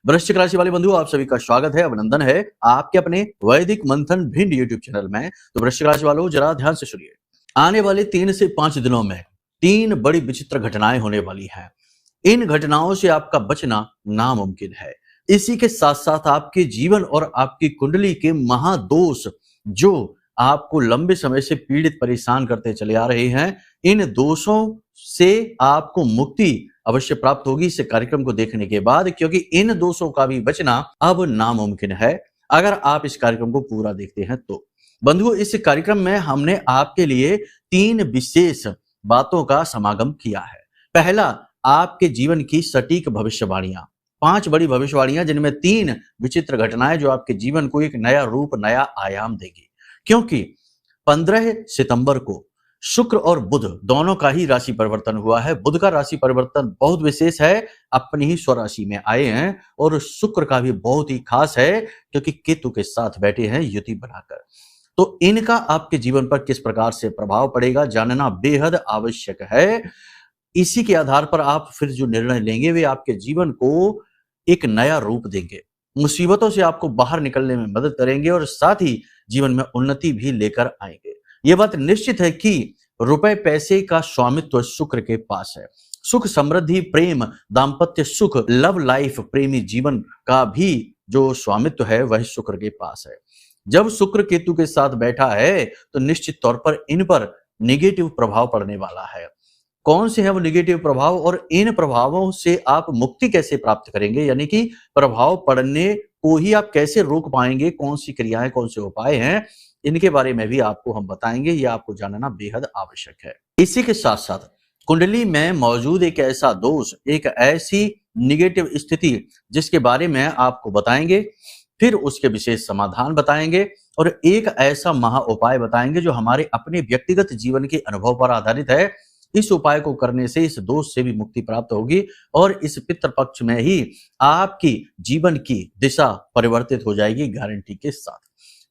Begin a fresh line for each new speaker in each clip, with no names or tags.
वृश्चिक राशि वाले बंधु, आप सभी का स्वागत है, अभिनंदन है आपके अपने वैदिक मंथन भिंड यूट्यूब चैनल में। तो वृश्चिक राशि वालों, जरा ध्यान से सुनिए। आने वाले 3 से 5 दिनों में 3 बड़ी विचित्र घटनाएं होने वाली हैं। इन घटनाओं से आपका बचना नामुमकिन है। इसी के साथ साथ आपके जीवन और आपकी कुंडली के महादोष जो आपको लंबे समय से पीड़ित परेशान करते चले आ रहे हैं, इन दोषों से आपको मुक्ति अवश्य प्राप्त होगी इस कार्यक्रम को देखने के बाद, क्योंकि इन दोषों का भी बचना अब नामुमकिन है अगर आप इस कार्यक्रम को पूरा देखते हैं तो। बंधुओं, इस कार्यक्रम में हमने आपके लिए 3 विशेष बातों का समागम किया है। पहला, आपके जीवन की सटीक भविष्यवाणियां, 5 बड़ी भविष्यवाणियां जिनमें 3 विचित्र घटनाएं जो आपके जीवन को एक नया रूप, नया आयाम देगी। क्योंकि 15 सितंबर को शुक्र और बुध दोनों का ही राशि परिवर्तन हुआ है। बुध का राशि परिवर्तन बहुत विशेष है, अपनी ही स्वराशि में आए हैं, और शुक्र का भी बहुत ही खास है क्योंकि केतु के साथ बैठे हैं युति बनाकर। तो इनका आपके जीवन पर किस प्रकार से प्रभाव पड़ेगा जानना बेहद आवश्यक है। इसी के आधार पर आप फिर जो निर्णय लेंगे वे आपके जीवन को एक नया रूप देंगे, मुसीबतों से आपको बाहर निकलने में मदद करेंगे और साथ ही जीवन में उन्नति भी लेकर आएंगे। यह बात निश्चित है कि रुपए पैसे का स्वामित्व शुक्र के पास है। सुख, समृद्धि, प्रेम, दाम्पत्य सुख, लव लाइफ, प्रेमी जीवन का भी जो स्वामित्व है वह शुक्र के पास है। जब शुक्र केतु के साथ बैठा है तो निश्चित तौर पर इन पर नेगेटिव प्रभाव पड़ने वाला है। कौन से हैं वो नेगेटिव प्रभाव और इन प्रभावों से आप मुक्ति कैसे प्राप्त करेंगे, यानी कि प्रभाव पड़ने को ही आप कैसे रोक पाएंगे, कौन सी क्रियाएं, कौन से उपाय हैं, इनके बारे में भी आपको हम बताएंगे। यह आपको जानना बेहद आवश्यक है। इसी के साथ साथ कुंडली में मौजूद एक ऐसा दोष, एक ऐसी निगेटिव स्थिति जिसके बारे में आपको बताएंगे, फिर उसके विशेष समाधान बताएंगे और एक ऐसा महा उपाय बताएंगे जो हमारे अपने व्यक्तिगत जीवन के अनुभव पर आधारित है। इस उपाय को करने से इस दोष से भी मुक्ति प्राप्त होगी और इस पितृपक्ष में ही आपकी जीवन की दिशा परिवर्तित हो जाएगी गारंटी के साथ।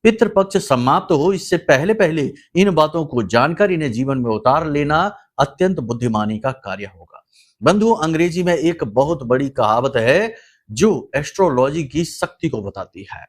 पितृपक्ष समाप्त हो इससे पहले पहले इन बातों को जानकर इन्हें जीवन में उतार लेना अत्यंत बुद्धिमानी का कार्य होगा। बंधुओं, अंग्रेजी में एक बहुत बड़ी कहावत है जो एस्ट्रोलॉजी की शक्ति को बताती है।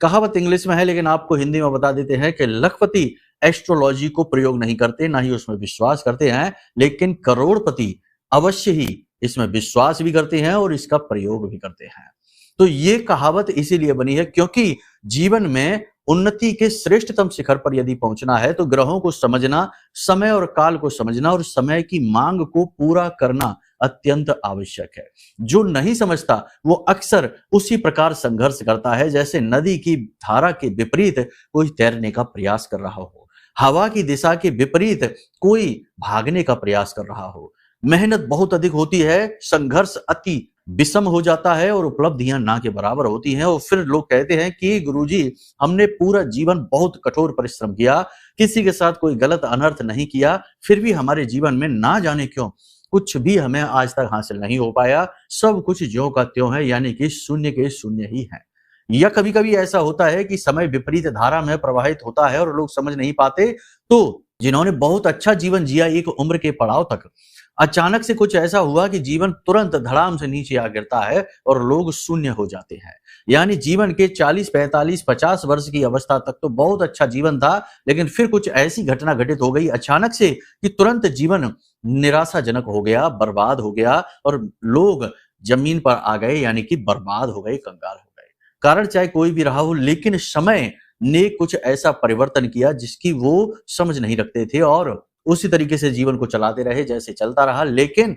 कहावत इंग्लिश में है लेकिन आपको हिंदी में बता देते हैं कि लखपति एस्ट्रोलॉजी को प्रयोग नहीं करते, ना ही उसमें विश्वास करते हैं, लेकिन करोड़पति अवश्य ही इसमें विश्वास भी करते हैं और इसका प्रयोग भी करते हैं। तो ये कहावत इसीलिए बनी है क्योंकि जीवन में उन्नति के श्रेष्ठतम शिखर पर यदि पहुंचना है तो ग्रहों को समझना, समय और काल को समझना और समय की मांग को पूरा करना अत्यंत आवश्यक है। जो नहीं समझता वो अक्सर उसी प्रकार संघर्ष करता है जैसे नदी की धारा के विपरीत कोई तैरने का प्रयास कर रहा हो, हवा की दिशा के विपरीत कोई भागने का प्रयास कर रहा हो। मेहनत बहुत अधिक होती है, संघर्ष अति विषम हो जाता है और उपलब्धियां ना के बराबर होती हैं, और फिर लोग कहते हैं कि गुरुजी हमने पूरा जीवन बहुत कठोर परिश्रम किया, किसी के साथ कोई गलत अनर्थ नहीं किया, फिर भी हमारे जीवन में ना जाने क्यों कुछ भी हमें आज तक हासिल नहीं हो पाया, सब कुछ ज्यों का त्यों है, यानी कि शून्य के शून्य ही है। या कभी कभी ऐसा होता है कि समय विपरीत धारा में प्रवाहित होता है और लोग समझ नहीं पाते, तो जिन्होंने बहुत अच्छा जीवन जिया एक उम्र के पड़ाव तक, अचानक से कुछ ऐसा हुआ कि जीवन तुरंत धड़ाम से नीचे आ गिरता है और लोग शून्य हो जाते हैं। यानी जीवन के 40, 45, 50 वर्ष की अवस्था तक तो बहुत अच्छा जीवन था, लेकिन फिर कुछ ऐसी घटना घटित हो गई अचानक से कि तुरंत जीवन निराशाजनक हो गया, बर्बाद हो गया और लोग जमीन पर आ गए, यानी कि बर्बाद हो गए, कंगाल हो गए। कारण चाहे कोई भी रहा हो, लेकिन समय ने कुछ ऐसा परिवर्तन किया जिसकी वो समझ नहीं रखते थे और उसी तरीके से जीवन को चलाते रहे जैसे चलता रहा। लेकिन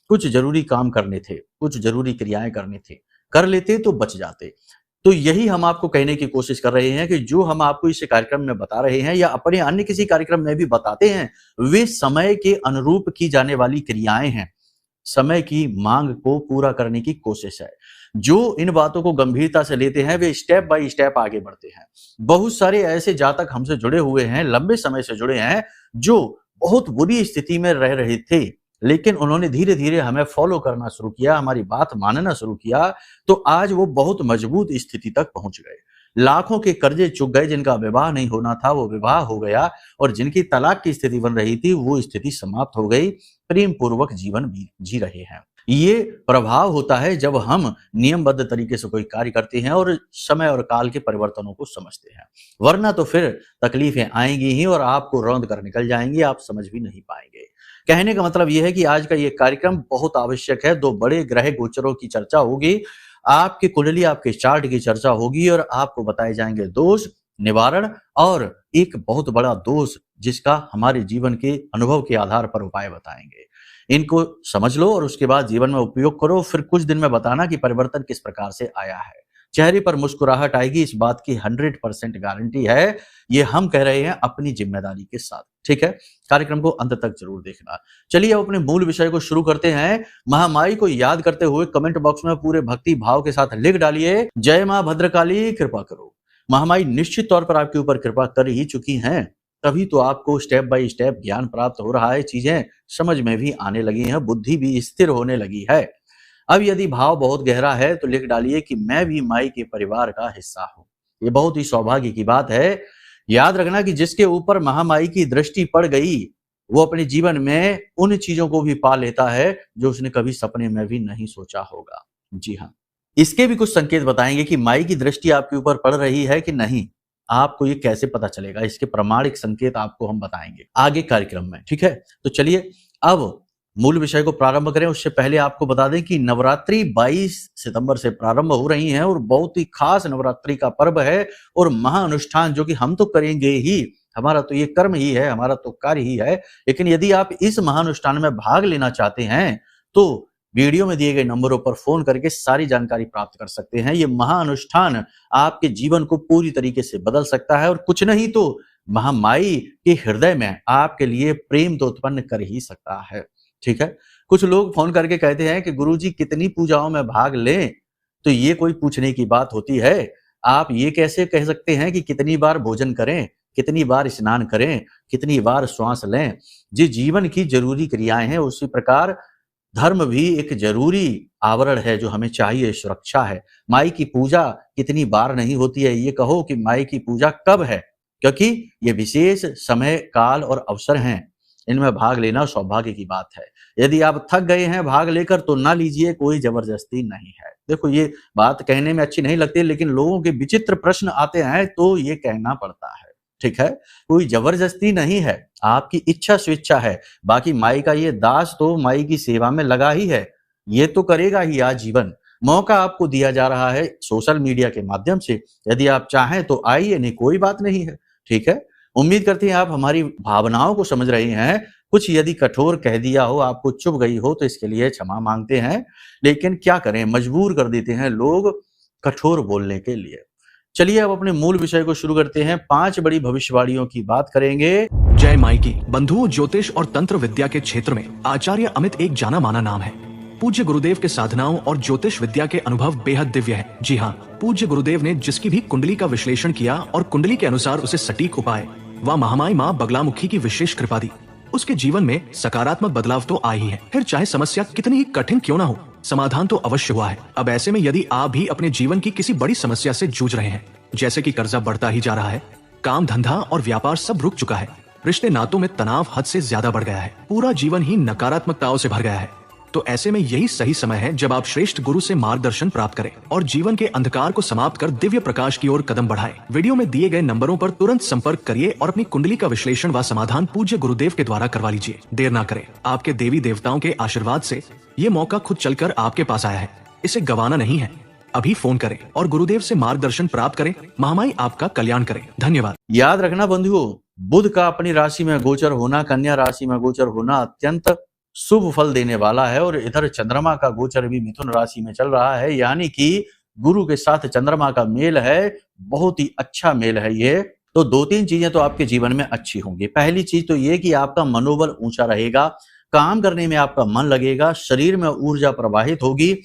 कुछ जरूरी काम करने थे, कुछ जरूरी क्रियाएं करनी थी, कर लेते तो बच जाते। तो यही हम आपको कहने की कोशिश कर रहे हैं कि जो हम आपको इस कार्यक्रम में बता रहे हैं या अपने अन्य किसी कार्यक्रम में भी बताते हैं, वे समय के अनुरूप की जाने वाली क्रियाएं हैं, समय की मांग को पूरा करने की कोशिश है। जो इन बातों को गंभीरता से लेते हैं वे स्टेप बाय स्टेप आगे बढ़ते हैं। बहुत सारे ऐसे जातक हमसे जुड़े हुए हैं, लंबे समय से जुड़े हैं, जो बहुत बुरी स्थिति में रह रहे थे, लेकिन उन्होंने धीरे धीरे हमें फॉलो करना शुरू किया, हमारी बात मानना शुरू किया, तो आज वो बहुत मजबूत स्थिति तक पहुंच गए। लाखों के कर्जे चुक गए, जिनका विवाह नहीं होना था वो विवाह हो गया और जिनकी तलाक की स्थिति बन रही थी वो स्थिति समाप्त हो गई, प्रेम पूर्वक जीवन जी रहे हैं। ये प्रभाव होता है जब हम नियमबद्ध तरीके से कोई कार्य करते हैं और समय और काल के परिवर्तनों को समझते हैं। वरना तो फिर तकलीफें आएंगी ही और आपको रौंद कर निकल जाएंगी, आप समझ भी नहीं पाएंगे। कहने का मतलब यह है कि आज का ये कार्यक्रम बहुत आवश्यक है। 2 बड़े ग्रह गोचरों की चर्चा होगी, आपकी कुंडली, आपके चार्ट की चर्चा होगी और आपको बताए जाएंगे दोष निवारण और एक बहुत बड़ा दोष जिसका हमारे जीवन के अनुभव के आधार पर उपाय बताएंगे। इनको समझ लो और उसके बाद जीवन में उपयोग करो, फिर कुछ दिन में बताना कि परिवर्तन किस प्रकार से आया है। चेहरे पर मुस्कुराहट आएगी, इस बात की 100% गारंटी है। ये हम कह रहे हैं अपनी जिम्मेदारी के साथ, ठीक है। कार्यक्रम को अंत तक जरूर देखना। चलिए अब अपने मूल विषय को शुरू करते हैं। महामाई को याद करते हुए कमेंट बॉक्स में पूरे भक्ति भाव के साथ लिख डालिए, जय मां भद्रकाली कृपा करो। महामाई निश्चित तौर पर आपके ऊपर कृपा कर ही चुकी हैं, तभी तो आपको स्टेप बाय स्टेप ज्ञान प्राप्त हो रहा है, चीजें समझ में भी आने लगी हैं, बुद्धि भी स्थिर होने लगी है। अब यदि भाव बहुत गहरा है तो लिख डालिए कि मैं भी माई के परिवार का हिस्सा हूं। ये बहुत ही सौभाग्य की बात है। याद रखना कि जिसके ऊपर महामाई की दृष्टि पड़ गई वो अपने जीवन में उन चीजों को भी पा लेता है जो उसने कभी सपने में भी नहीं सोचा होगा। जी हाँ, इसके भी कुछ संकेत बताएंगे कि माई की दृष्टि आपके ऊपर पड़ रही है कि नहीं। आपको ये कैसे पता चलेगा, इसके प्रमाणिक संकेत आपको हम बताएंगे आगे कार्यक्रम में, ठीक है। तो चलिए अब मूल विषय को प्रारंभ करें। उससे पहले आपको बता दें कि नवरात्रि 22 सितंबर से प्रारंभ हो रही हैं और बहुत ही खास नवरात्रि का पर्व है और महाअनुष्ठान जो कि हम तो करेंगे ही, हमारा तो ये कर्म ही है, हमारा तो कार्य ही है। लेकिन यदि आप इस महाअनुष्ठान में भाग लेना चाहते हैं तो वीडियो में दिए गए नंबरों पर फोन करके सारी जानकारी प्राप्त कर सकते हैं। ये महाअनुष्ठान आपके जीवन को पूरी तरीके से बदल सकता है और कुछ नहीं तो महामाई के हृदय में आपके लिए प्रेम तो उत्पन्न कर ही सकता है, ठीक है। कुछ लोग फोन करके कहते हैं कि गुरुजी कितनी पूजाओं में भाग लें, तो ये कोई पूछने की बात होती है। आप ये कैसे कह सकते हैं कि कितनी बार भोजन करें, कितनी बार स्नान करें, कितनी बार श्वास लें। जी जीवन की जरूरी क्रियाएं हैं, उसी प्रकार धर्म भी एक जरूरी आवरण है जो हमें चाहिए, सुरक्षा है। माई की पूजा कितनी बार नहीं होती है, ये कहो कि माई की पूजा कब है, क्योंकि ये विशेष समय काल और अवसर हैं, इनमें भाग लेना सौभाग्य की बात है। यदि आप थक गए हैं भाग लेकर तो ना लीजिए, कोई जबरदस्ती नहीं है। देखो ये बात कहने में अच्छी नहीं लगती, लेकिन लोगों के विचित्र प्रश्न आते हैं तो ये कहना पड़ता है, ठीक है। कोई जबरदस्ती नहीं है, आपकी इच्छा स्वेच्छा है। बाकी माई का ये दास तो माई की सेवा में लगा ही है, ये तो करेगा ही आजीवन। मौका आपको दिया जा रहा है सोशल मीडिया के माध्यम से, यदि आप चाहें तो आइए, नहीं कोई बात नहीं है, ठीक है। उम्मीद करते हैं आप हमारी भावनाओं को समझ रहे हैं। कुछ यदि कठोर कह दिया हो, आपको चुभ गई हो तो इसके लिए क्षमा मांगते हैं, लेकिन क्या करें, मजबूर कर देते हैं लोग कठोर बोलने के लिए। चलिए अब अपने मूल विषय को शुरू करते हैं। 5 बड़ी भविष्यवाणियों की बात करेंगे।
जय माई की। बंधुओं, ज्योतिष और तंत्र विद्या के क्षेत्र में आचार्य अमित एक जाना माना नाम है। पूज्य गुरुदेव के साधनाओं और ज्योतिष विद्या के अनुभव बेहद दिव्य है। जी हाँ, पूज्य गुरुदेव ने जिसकी भी कुंडली का विश्लेषण किया और कुंडली के अनुसार उसे सटीक उपाय व महामाई माँ बगलामुखी की विशेष कृपा दी, उसके जीवन में सकारात्मक बदलाव तो आए ही है। फिर चाहे समस्या कितनी ही कठिन क्यों ना हो, समाधान तो अवश्य हुआ है। अब ऐसे में यदि आप भी अपने जीवन की किसी बड़ी समस्या से जूझ रहे हैं, जैसे कि कर्जा बढ़ता ही जा रहा है, काम धंधा और व्यापार सब रुक चुका है, रिश्ते नातों में तनाव हद से ज्यादा बढ़ गया है, पूरा जीवन ही नकारात्मकताओं से भर गया है, तो ऐसे में यही सही समय है जब आप श्रेष्ठ गुरु से मार्गदर्शन प्राप्त करें और जीवन के अंधकार को समाप्त कर दिव्य प्रकाश की ओर कदम बढ़ाएं। वीडियो में दिए गए नंबरों पर तुरंत संपर्क करिए और अपनी कुंडली का विश्लेषण व समाधान पूज्य गुरुदेव के द्वारा करवा लीजिए। देर ना करें, आपके देवी देवताओं के आशीर्वाद से ये मौका खुद चलकर आपके पास आया है, इसे गंवाना नहीं है। अभी फोन करें और गुरुदेव से मार्गदर्शन प्राप्त करें। महामाई आपका कल्याण करें। धन्यवाद।
याद रखना बंधुओं, बुध का अपनी राशि में गोचर होना, कन्या राशि में गोचर होना अत्यंत शुभ फल देने वाला है और इधर चंद्रमा का गोचर भी मिथुन राशि में चल रहा है, यानी कि गुरु के साथ चंद्रमा का मेल है, बहुत ही अच्छा मेल है ये। तो 2-3 चीजें तो आपके जीवन में अच्छी होंगी। पहली चीज तो ये कि आपका मनोबल ऊंचा रहेगा, काम करने में आपका मन लगेगा, शरीर में ऊर्जा प्रवाहित होगी।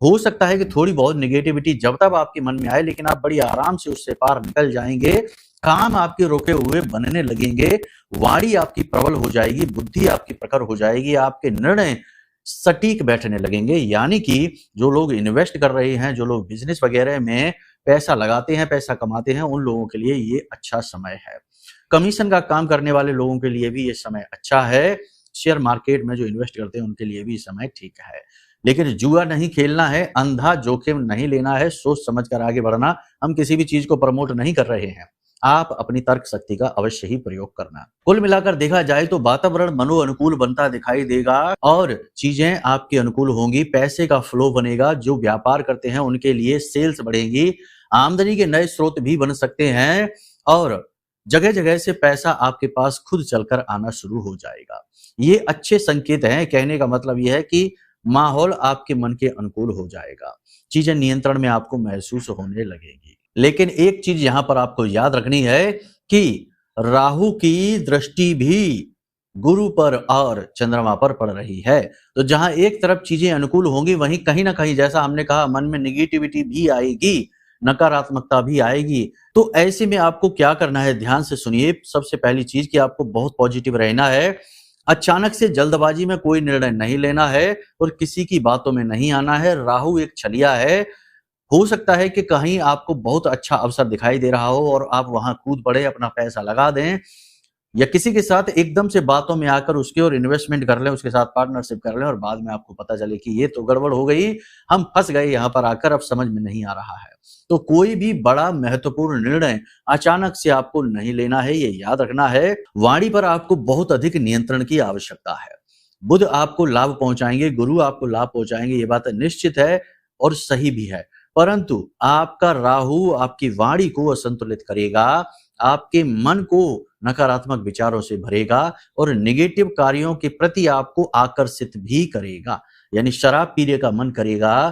हो सकता है कि थोड़ी बहुत निगेटिविटी जब तक आपके मन में आए, लेकिन आप बड़ी आराम से उससे पार निकल जाएंगे। काम आपके रोके हुए बनने लगेंगे, वाणी आपकी प्रबल हो जाएगी, बुद्धि आपकी प्रखर हो जाएगी, आपके निर्णय सटीक बैठने लगेंगे। यानी कि जो लोग इन्वेस्ट कर रहे हैं, जो लोग बिजनेस वगैरह में पैसा लगाते हैं, पैसा कमाते हैं, उन लोगों के लिए ये अच्छा समय है। कमीशन का काम करने वाले लोगों के लिए भी ये समय अच्छा है। शेयर मार्केट में जो इन्वेस्ट करते हैं उनके लिए भी समय ठीक है। लेकिन जुआ नहीं खेलना है, अंधा जोखिम नहीं लेना है, सोच समझ कर आगे बढ़ना। हम किसी भी चीज को प्रमोट नहीं कर रहे हैं, आप अपनी तर्क शक्ति का अवश्य ही प्रयोग करना। कुल मिलाकर देखा जाए तो वातावरण मनो अनुकूल बनता दिखाई देगा और चीजें आपके अनुकूल होंगी, पैसे का फ्लो बनेगा, जो व्यापार करते हैं उनके लिए सेल्स बढ़ेंगी, आमदनी के नए स्रोत भी बन सकते हैं और जगह जगह से पैसा आपके पास खुद चलकर आना शुरू हो जाएगा। ये अच्छे संकेत हैं। कहने का मतलब यह है कि माहौल आपके मन के अनुकूल हो जाएगा, चीजें नियंत्रण में आपको महसूस होने लगेगी। लेकिन एक चीज यहां पर आपको याद रखनी है कि राहु की दृष्टि भी गुरु पर और चंद्रमा पर पड़ रही है। तो जहां एक तरफ चीजें अनुकूल होंगी, वहीं कहीं ना कहीं जैसा हमने कहा मन में निगेटिविटी भी आएगी, नकारात्मकता भी आएगी। तो ऐसे में आपको क्या करना है, ध्यान से सुनिए। सबसे पहली चीज कि आपको बहुत पॉजिटिव रहना है, अचानक से जल्दबाजी में कोई निर्णय नहीं लेना है और किसी की बातों में नहीं आना है। राहु एक छलिया है, हो सकता है कि कहीं आपको बहुत अच्छा अवसर दिखाई दे रहा हो और आप वहां कूद पड़े, अपना पैसा लगा दें या किसी के साथ एकदम से बातों में आकर उसके और इन्वेस्टमेंट कर लें, उसके साथ पार्टनरशिप कर लें और बाद में आपको पता चले कि ये तो गड़बड़ हो गई, हम फंस गए यहाँ पर आकर, अब समझ में नहीं आ रहा है। तो कोई भी बड़ा महत्वपूर्ण निर्णय अचानक से आपको नहीं लेना है, ये याद रखना है। वाणी पर आपको बहुत अधिक नियंत्रण की आवश्यकता है। बुध आपको लाभ पहुंचाएंगे, गुरु आपको लाभ पहुंचाएंगे, ये बात निश्चित है और सही भी है। परंतु आपका राहु आपकी वाणी को असंतुलित करेगा, आपके मन को नकारात्मक विचारों से भरेगा और नेगेटिव कार्यों के प्रति आपको आकर्षित भी करेगा। यानी शराब पीने का मन करेगा,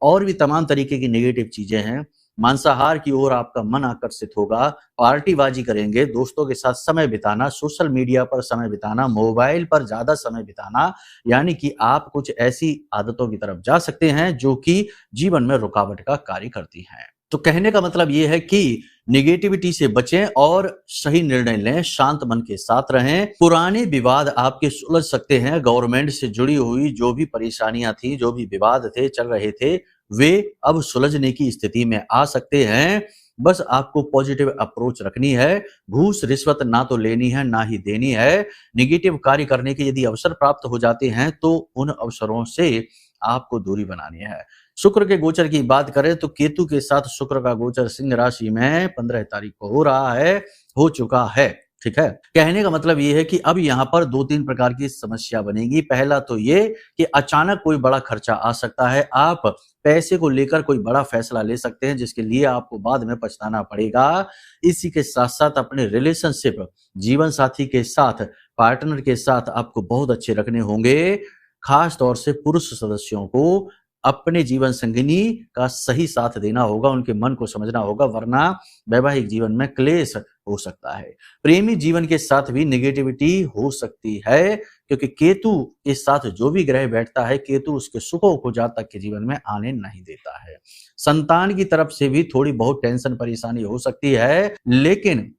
और भी तमाम तरीके की नेगेटिव चीजें हैं। मांसाहार की ओर आपका मन आकर्षित होगा, पार्टीबाजी करेंगे, दोस्तों के साथ समय बिताना, सोशल मीडिया पर समय बिताना, मोबाइल पर ज्यादा समय बिताना, यानी कि आप कुछ ऐसी आदतों की तरफ जा सकते हैं जो कि जीवन में रुकावट का कार्य करती हैं। तो कहने का मतलब ये है कि निगेटिविटी से बचें और सही निर्णय लें, शांत मन के साथ रहें। पुराने विवाद आपके सुलझ सकते हैं, गवर्नमेंट से जुड़ी हुई जो भी परेशानियां थी, जो भी विवाद थे चल रहे थे, वे अब सुलझने की स्थिति में आ सकते हैं। बस आपको पॉजिटिव अप्रोच रखनी है, घूस रिश्वत ना तो लेनी है ना ही देनी है। नेगेटिव कार्य करने के यदि अवसर प्राप्त हो जाते हैं तो उन अवसरों से आपको दूरी बनानी है। शुक्र के गोचर की बात करें तो केतु के साथ शुक्र का गोचर सिंह राशि में 15 तारीख को हो रहा है, हो चुका है। ठीक है, कहने का मतलब ये है कि अब यहाँ पर 2-3 प्रकार की समस्या बनेगी। पहला तो ये कि अचानक कोई बड़ा खर्चा आ सकता है, आप पैसे को लेकर कोई बड़ा फैसला ले सकते हैं जिसके लिए आपको बाद में पछताना पड़ेगा। इसी के साथ साथ अपने रिलेशनशिप, जीवन साथी के साथ, पार्टनर के साथ आपको बहुत अच्छे रखने होंगे। खास तौर से पुरुष सदस्यों को अपने जीवन संगिनी का सही साथ देना होगा, उनके मन को समझना होगा, वरना वैवाहिक जीवन में क्लेश हो सकता है। प्रेमी जीवन के साथ भी नेगेटिविटी हो सकती है, क्योंकि केतु के साथ जो भी ग्रह बैठता है, केतु उसके सुखों को जातक के जीवन में आने नहीं देता है। संतान की तरफ से भी थोड़ी बहुत टेंशन परेशानी हो सकती है, लेकिन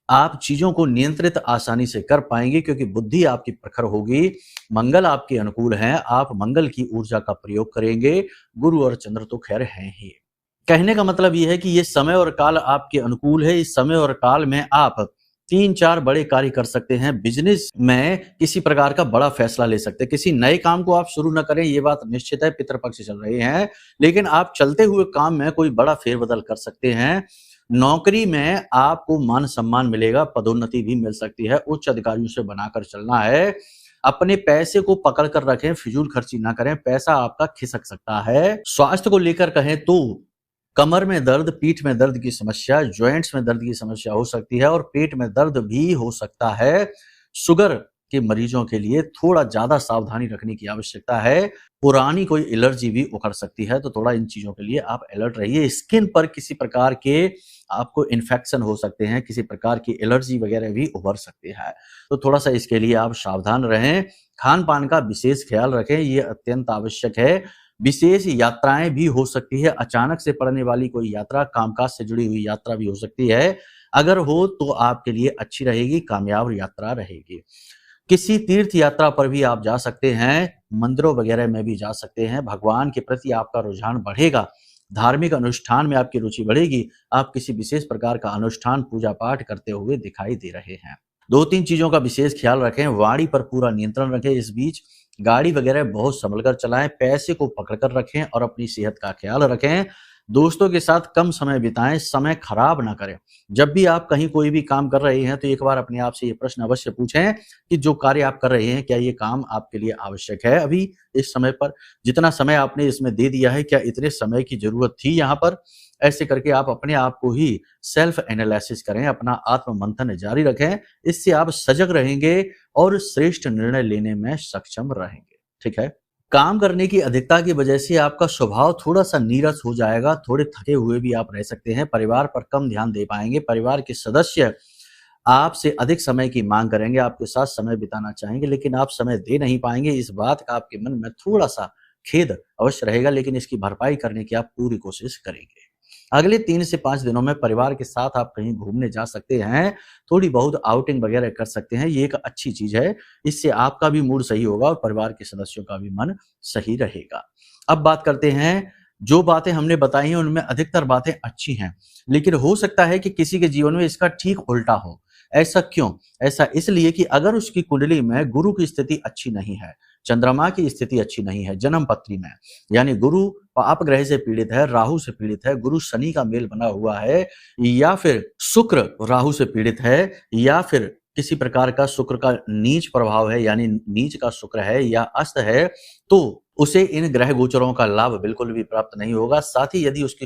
आप चीजों को नियंत्रित आसानी से कर पाएंगे क्योंकि बुद्धि आपकी प्रखर होगी, मंगल आपके अनुकूल हैं, आप मंगल की ऊर्जा का प्रयोग करेंगे। गुरु और चंद्र तो खैर हैं ही। कहने का मतलब यह है कि ये समय और काल आपके अनुकूल है। इस समय और काल में आप 3-4 बड़े कार्य कर सकते हैं। बिजनेस में किसी प्रकार का बड़ा फैसला ले सकते हैं। किसी नए काम को आप शुरू न करें, ये बात निश्चित है, पितृपक्ष चल रहे हैं, लेकिन आप चलते हुए काम में कोई बड़ा फेरबदल कर सकते हैं। नौकरी में आपको मान सम्मान मिलेगा, पदोन्नति भी मिल सकती है, उच्च अधिकारियों से बनाकर चलना है। अपने पैसे को पकड़ कर रखें, फिजूल खर्ची ना करें, पैसा आपका खिसक सकता है। स्वास्थ्य को लेकर कहें तो कमर में दर्द, पीठ में दर्द की समस्या, जॉइंट्स में दर्द की समस्या हो सकती है और पेट में दर्द भी हो सकता है। शुगर के मरीजों के लिए थोड़ा ज्यादा सावधानी रखने की आवश्यकता है। पुरानी कोई एलर्जी भी उखड़ सकती है, तो थोड़ा इन चीजों के लिए आप अलर्ट रहिए। स्किन पर किसी प्रकार के आपको इन्फेक्शन हो सकते हैं, किसी प्रकार की एलर्जी वगैरह भी उभर सकती है, तो थोड़ा सा इसके लिए आप सावधान रहें। खान पान का विशेष ख्याल रखें, ये अत्यंत आवश्यक है। विशेष यात्राएं भी हो सकती है, अचानक से पड़ने वाली कोई यात्रा, कामकाज से जुड़ी हुई यात्रा भी हो सकती है। अगर हो तो आपके लिए अच्छी रहेगी, कामयाब यात्रा रहेगी। किसी तीर्थ यात्रा पर भी आप जा सकते हैं, मंदिरों वगैरह में भी जा सकते हैं। भगवान के प्रति आपका रुझान बढ़ेगा, धार्मिक अनुष्ठान में आपकी रुचि बढ़ेगी। आप किसी विशेष प्रकार का अनुष्ठान, पूजा पाठ करते हुए दिखाई दे रहे हैं। 2-3 चीजों का विशेष ख्याल रखें, वाणी पर पूरा नियंत्रण रखें। इस बीच गाड़ी वगैरह बहुत संभल कर चलाएं, पैसे को पकड़ कर रखें और अपनी सेहत का ख्याल रखें। दोस्तों के साथ कम समय बिताएं, समय खराब ना करें। जब भी आप कहीं कोई भी काम कर रहे हैं तो एक बार अपने आप से ये प्रश्न अवश्य पूछें कि जो कार्य आप कर रहे हैं क्या ये काम आपके लिए आवश्यक है अभी इस समय पर? जितना समय आपने इसमें दे दिया है क्या इतने समय की जरूरत थी यहाँ पर? ऐसे करके आप अपने आप को ही सेल्फ एनालिसिस करें, अपना आत्म मंथन जारी रखें। इससे आप सजग रहेंगे और श्रेष्ठ निर्णय लेने में सक्षम रहेंगे। ठीक है। काम करने की अधिकता की वजह से आपका स्वभाव थोड़ा-सा नीरस हो जाएगा, थोड़े थके हुए भी आप रह सकते हैं, परिवार पर कम ध्यान दे पाएँगे, परिवार के सदस्य आपसे अधिक समय की माँग करेंगे, आपके साथ समय बिताना चाहेंगे, लेकिन आप समय दे नहीं पाएँगे। इस बात का आपके मन में थोड़ा-सा खेद अवश्य रहेगा, लेकिन इसकी भरपाई करने की आप पूरी कोशिश करेंगे। अगले 3 से 5 दिनों में परिवार के साथ आप कहीं घूमने जा सकते हैं, थोड़ी बहुत आउटिंग वगैरह कर सकते हैं, ये एक अच्छी चीज़ है। इससे आपका भी मूड सही होगा और परिवार के सदस्यों का भी मन सही रहेगा। अब बात करते हैं, जो बातें हमने बताई हैं उनमें अधिकतर बातें अच्छी हैं, लेकिन हो सकता है कि किसी के जीवन में इसका ठीक उल्टा हो। ऐसा क्यों? ऐसा इसलिए कि अगर उसकी कुंडली में गुरु की स्थिति अच्छी नहीं है, चंद्रमा की स्थिति अच्छी नहीं है जन्म पत्री में, यानी गुरु पाप ग्रह से पीड़ित है, राहु से पीड़ित है, गुरु शनि का मेल बना हुआ है, या फिर शुक्र राहु से पीड़ित है, या फिर किसी प्रकार का शुक्र का नीच प्रभाव है, यानी नीच का शुक्र है या अस्त है, तो उसे इन ग्रह गोचरों का लाभ बिल्कुल भी प्राप्त नहीं होगा। साथ ही यदि उसकी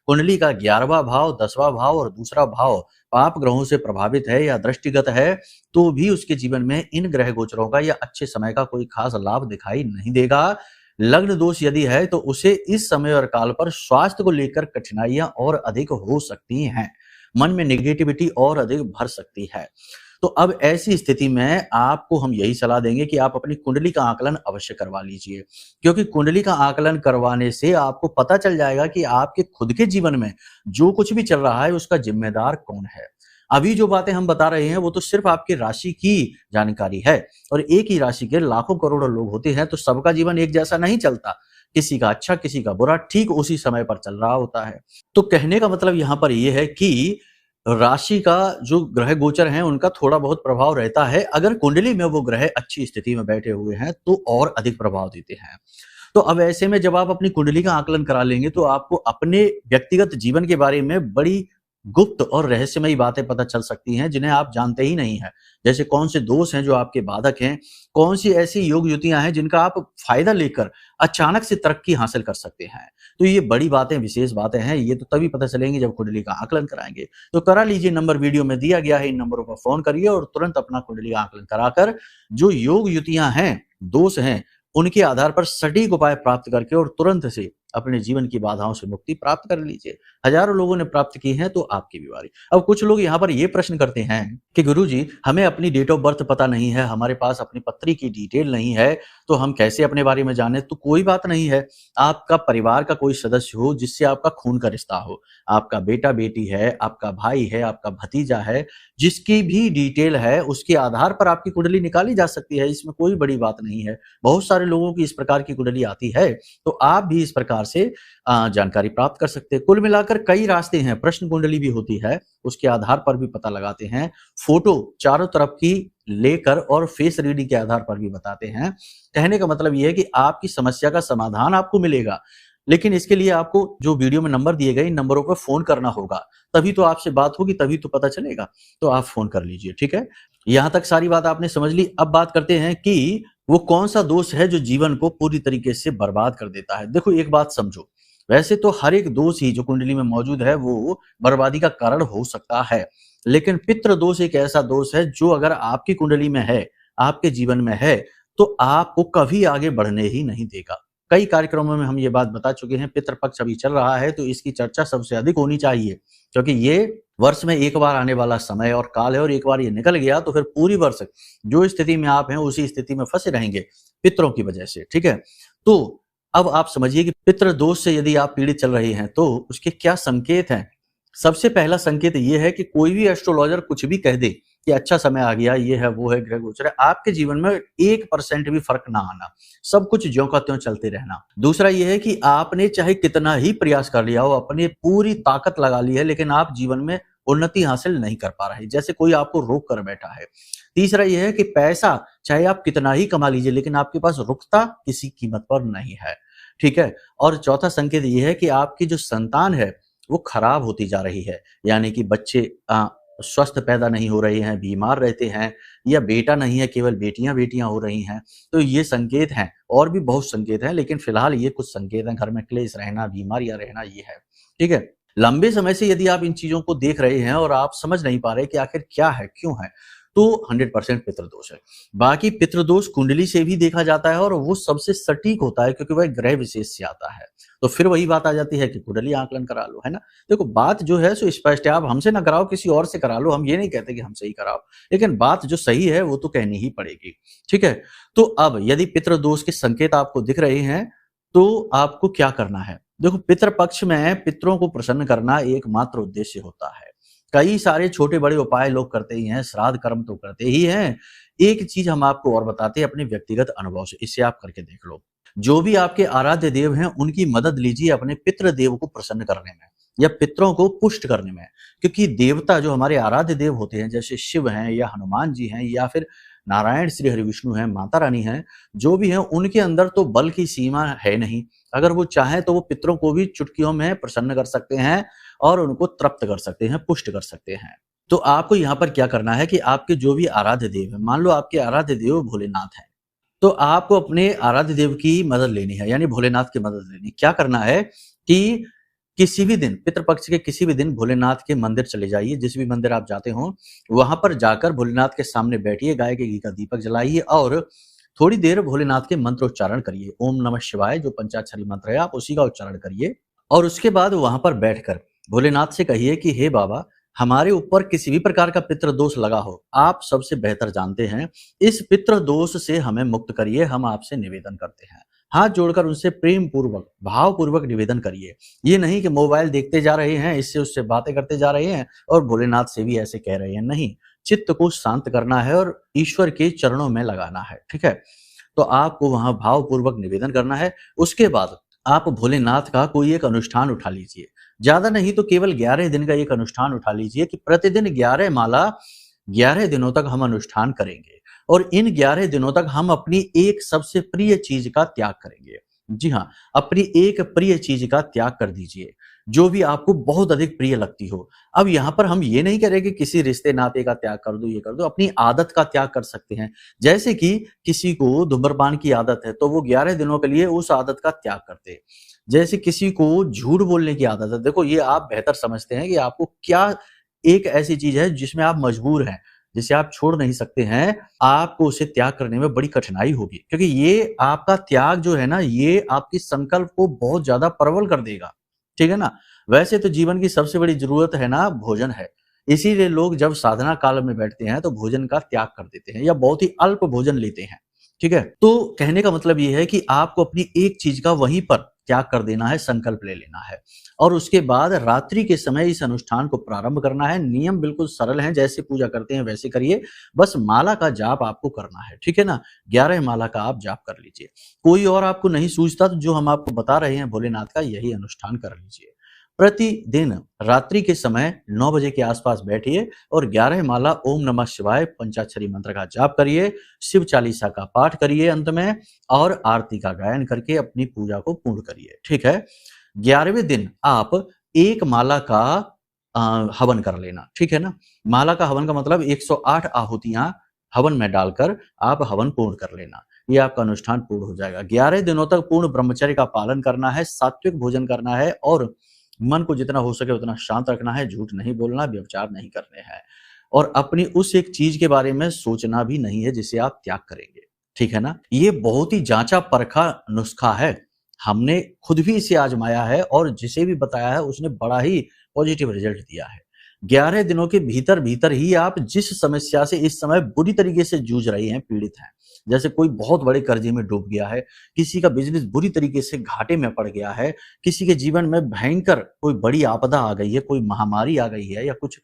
कुंडली का 11वां भाव, 10वां भाव और दूसरा भाव पाप ग्रहों से प्रभावित है या दृष्टिगत है, तो भी उसके जीवन में इन ग्रह गोचरों का या अच्छे समय का कोई खास लाभ दिखाई नहीं देगा। लग्न दोष यदि है तो उसे इस समय और काल पर स्वास्थ्य को लेकर कठिनाइयां और अधिक हो सकती हैं, मन में नेगेटिविटी और अधिक भर सकती है। तो अब ऐसी स्थिति में आपको हम यही सलाह देंगे कि आप अपनी कुंडली का आकलन अवश्य करवा लीजिए, क्योंकि कुंडली का आकलन करवाने से आपको पता चल जाएगा कि आपके खुद के जीवन में जो कुछ भी चल रहा है उसका जिम्मेदार कौन है। अभी जो बातें हम बता रहे हैं वो तो सिर्फ आपकी राशि की जानकारी है, और एक ही राशि के लाखों करोड़ों लोग होते हैं, तो सबका जीवन एक जैसा नहीं चलता। किसी का अच्छा, किसी का बुरा, ठीक उसी समय पर चल रहा होता है। तो कहने का मतलब यहाँ पर यह है कि राशि का जो ग्रह गोचर हैं उनका थोड़ा बहुत प्रभाव रहता है। अगर कुंडली में वो ग्रह अच्छी स्थिति में बैठे हुए हैं तो और अधिक प्रभाव देते हैं। तो अब ऐसे में जब आप अपनी कुंडली का आकलन करा लेंगे तो आपको अपने व्यक्तिगत जीवन के बारे में बड़ी गुप्त और रहस्यमयी बातें पता चल सकती हैं जिन्हें आप जानते ही नहीं हैं। जैसे कौन से दोष हैं जो आपके बाधक हैं, कौन सी ऐसी योग युतियां हैं जिनका आप फायदा लेकर अचानक से तरक्की हासिल कर सकते हैं। तो ये बड़ी बातें, विशेष बातें हैं, ये तो तभी पता चलेंगी जब कुंडली का आकलन कराएंगे। तो करा लीजिए, नंबर वीडियो में दिया गया है, इन नंबरों पर फोन करिए और तुरंत अपना कुंडली का आकलन कराकर जो योग युतियां हैं, दोष हैं, उनके आधार पर सटीक उपाय प्राप्त करके और तुरंत से अपने जीवन की बाधाओं से मुक्ति प्राप्त कर लीजिए। हजारों लोगों ने प्राप्त की है, तो आपकी भी बारी। अब कुछ लोग यहाँ पर ये प्रश्न करते हैं कि गुरुजी, हमें अपनी डेट ऑफ बर्थ पता नहीं है, हमारे पास अपनी पत्री की डिटेल नहीं है, तो हम कैसे अपने बारे में जाने? तो कोई बात नहीं है, आपका परिवार का कोई सदस्य हो जिससे आपका खून का रिश्ता हो, आपका बेटा बेटी है, आपका भाई है, आपका भतीजा है, जिसकी भी डिटेल है उसके आधार पर आपकी कुंडली निकाली जा सकती है। इसमें कोई बड़ी बात नहीं है। बहुत सारे लोगों की इस प्रकार की कुंडली आती है, तो आप भी इस प्रकार से जानकारी प्राप्त कर सकते हैं। कुल मिलाकर कई रास्ते हैं। प्रश्न कुंडली भी होती है, उसके आधार पर भी पता लगाते हैं। फोटो चारों तरफ की लेकर और फेस रीडिंग के आधार पर भी बताते हैं। कहने का मतलब यह है कि आपकी समस्या का समाधान आपको मिलेगा, लेकिन इसके लिए आपको जो वीडियो में नंबर दिए गए, इन नंबरों पर फोन करना होगा, तभी तो आपसे बात होगी, तभी तो पता चलेगा। तो आप फोन कर लीजिए, ठीक है। यहां तक सारी बात आपने समझ ली। अब बात करते हैं कि वो कौन सा दोष है जो जीवन को पूरी तरीके से बर्बाद कर देता है। देखो, एक बात समझो, वैसे तो हर एक दोष ही जो कुंडली में मौजूद है वो बर्बादी का कारण हो सकता है, लेकिन पितृ दोष एक ऐसा दोष है जो अगर आपकी कुंडली में है, आपके जीवन में है, तो आपको कभी आगे बढ़ने ही नहीं देगा। कई कार्यक्रमों में हम ये बात बता चुके हैं। पितृपक्ष अभी चल रहा है, तो इसकी चर्चा सबसे अधिक होनी चाहिए, क्योंकि ये वर्ष में एक बार आने वाला समय और काल है, और एक बार ये निकल गया तो फिर पूरी वर्ष जो स्थिति में आप हैं उसी स्थिति में फंसे रहेंगे पितरों की वजह से, ठीक है। तो अब आप समझिए कि पितृ दोष से यदि आप पीड़ित चल रहे हैं तो उसके क्या संकेत हैं। सबसे पहला संकेत ये है कि कोई भी एस्ट्रोलॉजर कुछ भी कह दे कि अच्छा समय आ गया, ये है, वो है, ग्रह गोचर है, आपके जीवन में 1% भी फर्क ना आना, सब कुछ ज्यों का त्यों चलते रहना। दूसरा ये है कि आपने चाहे कितना ही प्रयास कर लिया हो, अपनी पूरी ताकत लगा ली है, लेकिन आप जीवन में उन्नति हासिल नहीं कर पा रहे, जैसे कोई आपको रोक कर बैठा है। तीसरा यह है कि पैसा चाहे आप कितना ही कमा लीजिए लेकिन आपके पास रुकता किसी कीमत पर नहीं है, ठीक है। और चौथा संकेत यह है कि आपकी जो संतान है वो खराब होती जा रही है, यानी कि बच्चे स्वस्थ पैदा नहीं हो रहे हैं, बीमार रहते हैं, या बेटा नहीं है केवल बेटियां बेटियां हो रही हैं। तो ये संकेत हैं, और भी बहुत संकेत हैं लेकिन फिलहाल ये कुछ संकेत हैं। घर में क्लेश रहना, बीमारियां रहना, ये है, ठीक है। लंबे समय से यदि आप इन चीजों को देख रहे हैं और आप समझ नहीं पा रहे कि आखिर क्या है, क्यों है, तो 100% पितृदोष है। बाकी पितृदोष कुंडली से भी देखा जाता है और वो सबसे सटीक होता है क्योंकि वह ग्रह विशेष से आता है। तो फिर वही बात आ जाती है कि कुंडली आकलन करा लो, है ना। देखो बात जो है सो स्पष्ट है, आप हमसे ना कराओ किसी और से करा लो, हम ये नहीं कहते कि हमसे ही कराओ, लेकिन बात जो सही है वो तो कहनी ही पड़ेगी, ठीक है। तो अब यदि पितृदोष के संकेत आपको दिख रहे हैं तो आपको क्या करना है। देखो पितृपक्ष में पितरों को प्रसन्न करना एकमात्र उद्देश्य होता है। कई सारे छोटे बड़े उपाय लोग करते ही हैं, श्राद्ध कर्म तो करते ही हैं। एक चीज हम आपको और बताते हैं अपने व्यक्तिगत अनुभव से, इसे आप करके देख लो। जो भी आपके आराध्य देव हैं उनकी मदद लीजिए अपने पितृ देव को प्रसन्न करने में या पितरों को पुष्ट करने में, क्योंकि देवता जो हमारे आराध्य देव होते हैं जैसे शिव हैं या हनुमान जी हैं या फिर नारायण श्री हरि विष्णु हैं, माता रानी हैं, जो भी हैं उनके अंदर तो बल की सीमा है नहीं। अगर वो चाहें तो वो पितरों को भी चुटकियों में प्रसन्न कर सकते हैं और उनको तृप्त कर सकते हैं, पुष्ट कर सकते हैं। तो आपको यहाँ पर क्या करना है कि आपके जो भी आराध्य देव है, मान लो आपके आराध्य देव भोलेनाथ है, तो आपको अपने आराध्य देव की मदद लेनी है, यानी भोलेनाथ की मदद लेनी। क्या करना है कि किसी भी दिन, पितृपक्ष के किसी भी दिन भोलेनाथ के मंदिर चले जाइए, जिस भी मंदिर आप जाते हो वहां पर जाकर भोलेनाथ के सामने बैठिए, गाय के घी का दीपक जलाइए और थोड़ी देर भोलेनाथ के मंत्रोच्चारण करिए। ओम नमः शिवाय जो पंचाक्षरी मंत्र है आप उसी का उच्चारण करिए और उसके बाद वहां पर बैठकर भोलेनाथ से कहिए कि हे बाबा, हमारे ऊपर किसी भी प्रकार का पितृदोष लगा हो, आप सबसे बेहतर जानते हैं, इस पितृदोष से हमें मुक्त करिए, हम आपसे निवेदन करते हैं। हाथ जोड़कर उनसे प्रेम पूर्वक, भाव पूर्वक निवेदन करिए। ये नहीं कि मोबाइल देखते जा रहे हैं, इससे उससे बातें करते जा रहे हैं और भोलेनाथ से भी ऐसे कह रहे हैं, नहीं। चित्त को शांत करना है और ईश्वर के चरणों में लगाना है, ठीक है। तो आपको वहां भाव पूर्वक निवेदन करना है। उसके बाद आप भोलेनाथ का कोई एक अनुष्ठान उठा लीजिए, ज्यादा नहीं तो केवल 11 दिन का एक अनुष्ठान उठा लीजिए कि प्रतिदिन 11 माला 11 दिनों तक हम अनुष्ठान करेंगे और इन 11 दिनों तक हम अपनी एक सबसे प्रिय चीज का त्याग करेंगे। जी हाँ, अपनी एक प्रिय चीज का त्याग कर दीजिए जो भी आपको बहुत अधिक प्रिय लगती हो। अब यहाँ पर हम ये नहीं कह रहे कि किसी रिश्ते नाते का त्याग कर दो, ये कर दो, अपनी आदत का त्याग कर सकते हैं। जैसे कि किसी को धूम्रपान की आदत है तो वो 11 दिनों के लिए उस आदत का त्याग करते हैं। जैसे किसी को झूठ बोलने की आदत है, देखो ये आप बेहतर समझते हैं कि आपको क्या एक ऐसी चीज है जिसमें आप मजबूर हैं, जिसे आप छोड़ नहीं सकते हैं, आपको उसे त्याग करने में बड़ी कठिनाई होगी क्योंकि ये आपका त्याग जो है ना, ये आपकी संकल्प को बहुत ज्यादा प्रबल कर देगा, ठीक है ना। वैसे तो जीवन की सबसे बड़ी जरूरत है ना भोजन है, इसीलिए लोग जब साधना काल में बैठते हैं तो भोजन का त्याग कर देते हैं या बहुत ही अल्प भोजन लेते हैं, ठीक है। तो कहने का मतलब ये है कि आपको अपनी एक चीज का वहीं पर त्याग कर देना है, संकल्प ले लेना है और उसके बाद रात्रि के समय इस अनुष्ठान को प्रारंभ करना है। नियम बिल्कुल सरल हैं, जैसे पूजा करते हैं वैसे करिए, बस माला का जाप आपको करना है, ठीक है ना। 11 माला का आप जाप कर लीजिए। कोई और आपको नहीं सूझता तो जो हम आपको बता रहे हैं भोलेनाथ का यही अनुष्ठान कर लीजिए। प्रतिदिन रात्रि के समय 9 बजे के आसपास बैठिए और 11 माला ओम नमः शिवाय पंचाक्षरी मंत्र का जाप करिए, शिव चालीसा का पाठ करिए अंत में और आरती का गायन करके अपनी पूजा को पूर्ण करिए, ठीक है। 11वें दिन आप एक माला का हवन कर लेना, ठीक है ना। माला का हवन का मतलब 108 आहुतियां हवन में डालकर आप हवन पूर्ण कर लेना, ये आपका अनुष्ठान पूर्ण हो जाएगा। 11 दिनों तक पूर्ण ब्रह्मचर्य का पालन करना है, सात्विक भोजन करना है और मन को जितना हो सके उतना शांत रखना है, झूठ नहीं बोलना, व्यभिचार नहीं करने हैं और अपनी उस एक चीज के बारे में सोचना भी नहीं है जिसे आप त्याग करेंगे, ठीक है ना। ये बहुत ही जांचा परखा नुस्खा है, हमने खुद भी इसे आजमाया है और जिसे भी बताया है उसने बड़ा ही पॉजिटिव रिजल्ट दिया है। 11 दिनों के भीतर भीतर ही आप जिस समस्या से इस समय बुरी तरीके से जूझ रहे हैं, पीड़ित हैं, जैसे कोई बहुत बड़े कर्जे में डूब गया है, किसी का बिजनेस बुरी तरीके से घाटे में पड़ गया है, किसी के जीवन में भयंकर कोई बड़ी आपदा आ गई है, कोई महामारी आ गई है या कुछ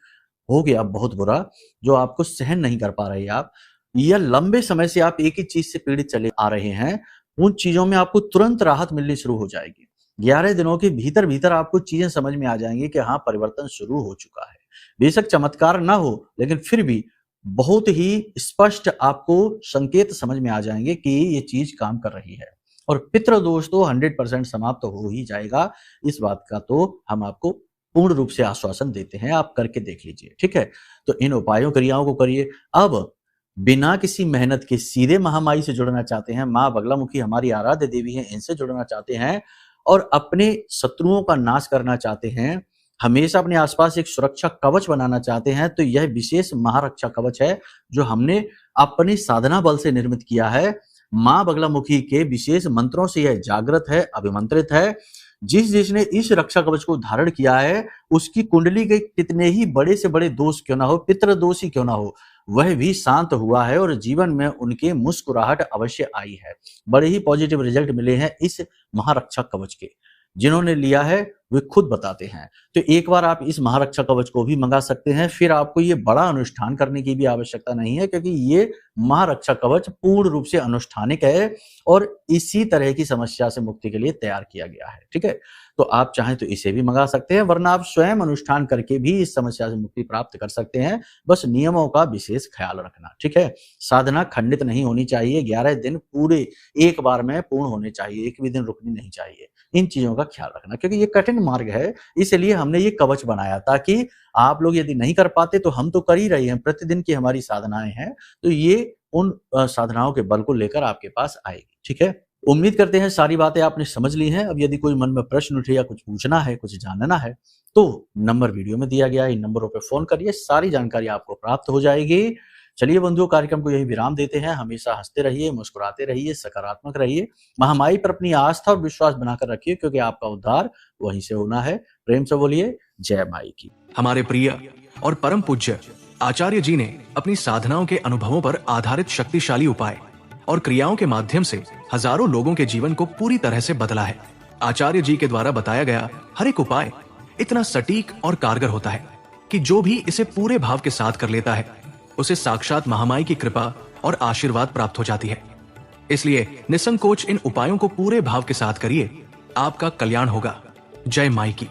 हो गया बहुत बुरा जो आपको सहन नहीं कर पा रहे आप, या लंबे समय से आप एक ही चीज से पीड़ित चले आ रहे हैं, उन चीजों में आपको तुरंत राहत मिलनी शुरू हो जाएगी। 11 दिनों के भीतर भीतर आपको चीजें समझ में आ जाएंगी कि हाँ परिवर्तन शुरू हो चुका है। बेशक चमत्कार ना हो लेकिन फिर भी बहुत ही स्पष्ट आपको संकेत समझ में आ जाएंगे कि ये चीज काम कर रही है। और पितृ दोष तो 100% समाप्त हो ही जाएगा, इस बात का तो हम आपको पूर्ण रूप से आश्वासन देते हैं, आप करके देख लीजिए, ठीक है। तो इन उपायों क्रियाओं को करिए। अब बिना किसी मेहनत के सीधे महामाई से जुड़ना चाहते हैं, माँ बगलामुखी हमारी आराध्य देवी हैं, इनसे जुड़ना चाहते हैं और अपने शत्रुओं का नाश करना चाहते हैं, हमेशा अपने आसपास एक सुरक्षा कवच बनाना चाहते हैं, तो यह विशेष महारक्षा कवच है जो हमने अपनी साधना बल से निर्मित किया है। माँ बगलामुखी के विशेष मंत्रों से यह जागृत है, अभिमंत्रित है। जिसने इस रक्षा कवच को धारण किया है उसकी कुंडली के कितने ही बड़े से बड़े दोष क्यों ना हो, पितृ दोष ही क्यों ना हो, वह भी शांत हुआ है और जीवन में उनके मुस्कुराहट अवश्य आई है। बड़े ही पॉजिटिव रिजल्ट मिले हैं इस महारक्षा कवच के। जिन्होंने लिया है वे खुद बताते हैं। तो एक बार आप इस महारक्षा कवच को भी मंगा सकते हैं, फिर आपको ये बड़ा अनुष्ठान करने की भी आवश्यकता नहीं है, क्योंकि ये महारक्षा कवच पूर्ण रूप से अनुष्ठानिक है और इसी तरह की समस्या से मुक्ति के लिए तैयार किया गया है, ठीक है। तो आप चाहें तो इसे भी मंगा सकते हैं, वरना आप स्वयं अनुष्ठान करके भी इस समस्या से मुक्ति प्राप्त कर सकते हैं। बस नियमों का विशेष ख्याल रखना, ठीक है। साधना खंडित नहीं होनी चाहिए, 11 दिन पूरे एक बार में पूर्ण होने चाहिए, एक भी दिन रुकनी नहीं चाहिए। इन चीजों का ख्याल रखना, क्योंकि ये कठिन मार्ग है, इसलिए हमने ये कवच बनाया ताकि आप लोग यदि नहीं कर पाते तो हम तो कर ही रहे हैं, प्रतिदिन की हमारी साधनाएं हैं, तो ये उन साधनाओं के बल को लेकर आपके पास आएगी, ठीक है। उम्मीद करते हैं सारी बातें आपने समझ ली हैं। अब यदि कोई मन में प्रश्न उठे या कुछ पूछना है, कुछ जानना है, तो नंबर वीडियो में दिया गया है, इन नंबरों पर फोन करिए, सारी जानकारी आपको प्राप्त हो जाएगी। चलिए बंधुओं, कार्यक्रम को यही विराम देते हैं। हमेशा हंसते रहिए, मुस्कुराते रहिए, सकारात्मक रहिए, महामाई पर अपनी आस्था और विश्वास बनाकर रखिए, क्योंकि आपका उद्धार वहीं से होना है। प्रेम से बोलिए जय माई की।
हमारे प्रिय और परम पूज्य आचार्य जी ने अपनी साधनाओं के अनुभवों पर आधारित शक्तिशाली उपाय और क्रियाओं के माध्यम से हजारों लोगों के जीवन को पूरी तरह से बदला है। आचार्य जी के द्वारा बताया गया हर एक उपाय इतना सटीक और कारगर होता है कि जो भी इसे पूरे भाव के साथ कर लेता है उसे साक्षात महामाई की कृपा और आशीर्वाद प्राप्त हो जाती है। इसलिए निसंकोच इन उपायों को पूरे भाव के साथ करिए, आपका कल्याण होगा। जय माई की।